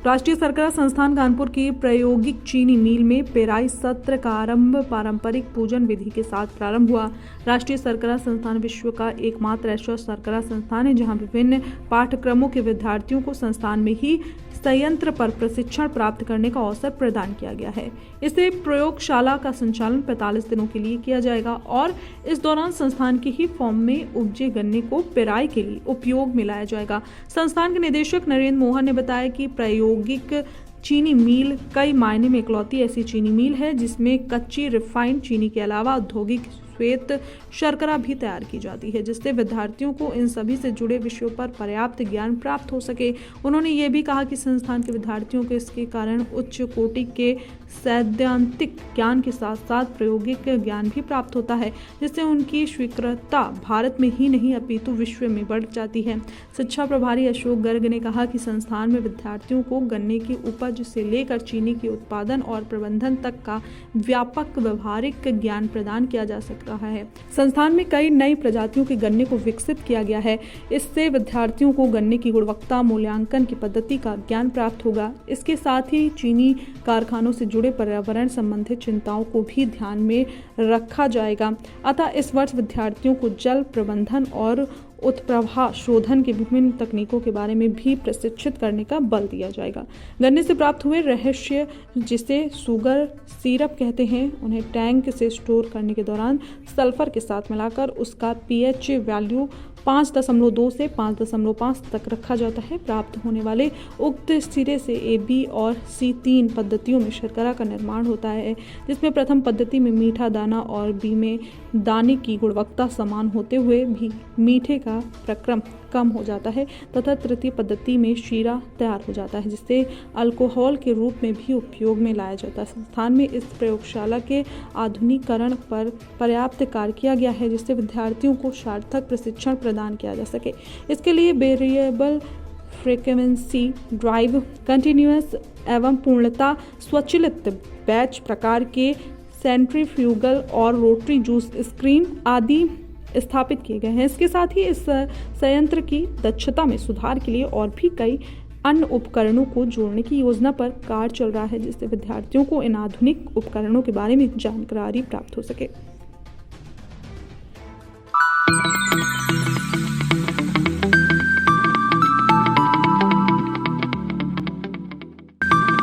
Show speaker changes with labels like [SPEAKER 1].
[SPEAKER 1] राष्ट्रीय शर्करा संस्थान कानपुर की प्रायोगिक चीनी मिल में पेराई सत्र का आरंभ पारंपरिक पूजन विधि के साथ प्रारंभ हुआ। राष्ट्रीय शर्करा संस्थान विश्व का एकमात्र ऐसा शर्करा संस्थान है जहां विभिन्न पाठ्यक्रमों के विद्यार्थियों को संस्थान में ही संयंत्र पर प्रशिक्षण प्राप्त करने का अवसर प्रदान किया गया है। इसे प्रयोगशाला का संचालन 45 दिनों के लिए किया जाएगा और इस दौरान संस्थान के ही फॉर्म में उपजे गन्ने को पेराई के लिए उपयोग में लाया जाएगा। संस्थान के निदेशक नरेंद्र मोहन ने बताया कि प्रायोगिक चीनी मिल कई मायने में इकलौती ऐसी चीनी मिल है जिसमें कच्ची रिफाइंड चीनी के अलावा औद्योगिक श्वेत शर्करा भी तैयार की जाती है, जिससे विद्यार्थियों को इन सभी से जुड़े विषयों पर पर्याप्त ज्ञान प्राप्त हो सके। उन्होंने ये भी कहा कि संस्थान के विद्यार्थियों को इसके कारण उच्च कोटि के सैद्धांतिक ज्ञान के साथ साथ प्रायोगिक ज्ञान भी प्राप्त होता है, जिससे उनकी स्वीकृतता भारत में ही नहीं अपितु विश्व में बढ़ जाती है। शिक्षा प्रभारी अशोक गर्ग ने कहा कि संस्थान में विद्यार्थियों को गन्ने की उपज से लेकर चीनी के उत्पादन और प्रबंधन तक का व्यापक व्यवहारिक ज्ञान प्रदान किया जा सकता है। संस्थान में कई नई प्रजातियों के गन्ने को विकसित किया गया है। इससे विद्यार्थियों को गन्ने की गुणवत्ता मूल्यांकन की पद्धति का ज्ञान प्राप्त होगा। इसके साथ ही चीनी कारखानों से जुड़े पर्यावरण संबंधित चिंताओं को भी ध्यान में रखा जाएगा। अतः इस वर्ष विद्यार्थियों को जल प्रबंधन और उत्प्रवाह शोधन की विभिन्न तकनीकों के बारे में भी प्रशिक्षित करने का बल दिया जाएगा। गन्ने से प्राप्त हुए रहस्य, जिसे शुगर सिरप कहते हैं, उन्हें टैंक से स्टोर करने के दौरान सल्फर के साथ मिलाकर उसका पीएच वैल्यू 5.2 से 5.5 तक रखा जाता है। प्राप्त होने वाले उक्त सिरे से ए, बी और सी 3 पद्धतियों में शर्करा का निर्माण होता है, जिसमें प्रथम पद्धति में मीठा दाना और बी में दाने की गुणवत्ता समान होते हुए भी मीठे का प्रक्रम कम हो जाता है तथा तृतीय पद्धति में शीरा तैयार हो जाता है, जिससे अल्कोहल के रूप में भी उपयोग में लाया जाता है। संस्थान में इस प्रयोगशाला के आधुनिकीकरण पर पर्याप्त कार्य किया गया है, जिससे विद्यार्थियों को सार्थक प्रशिक्षण प्रदान किया जा सके। इसके लिए वेरिएबल फ्रीक्वेंसी ड्राइव, कंटिन्यूअस एवं पूर्णतः स्वचालित बैच प्रकार के सेंट्रीफ्यूगल और रोटरी जूस स्क्रीन आदि स्थापित किए गए हैं। इसके साथ ही इस संयंत्र की दक्षता में सुधार के लिए और भी कई अन्य उपकरणों को जोड़ने की योजना पर कार्य चल रहा है, जिससे विद्यार्थियों को इन आधुनिक उपकरणों के बारे में जानकारी प्राप्त हो सके।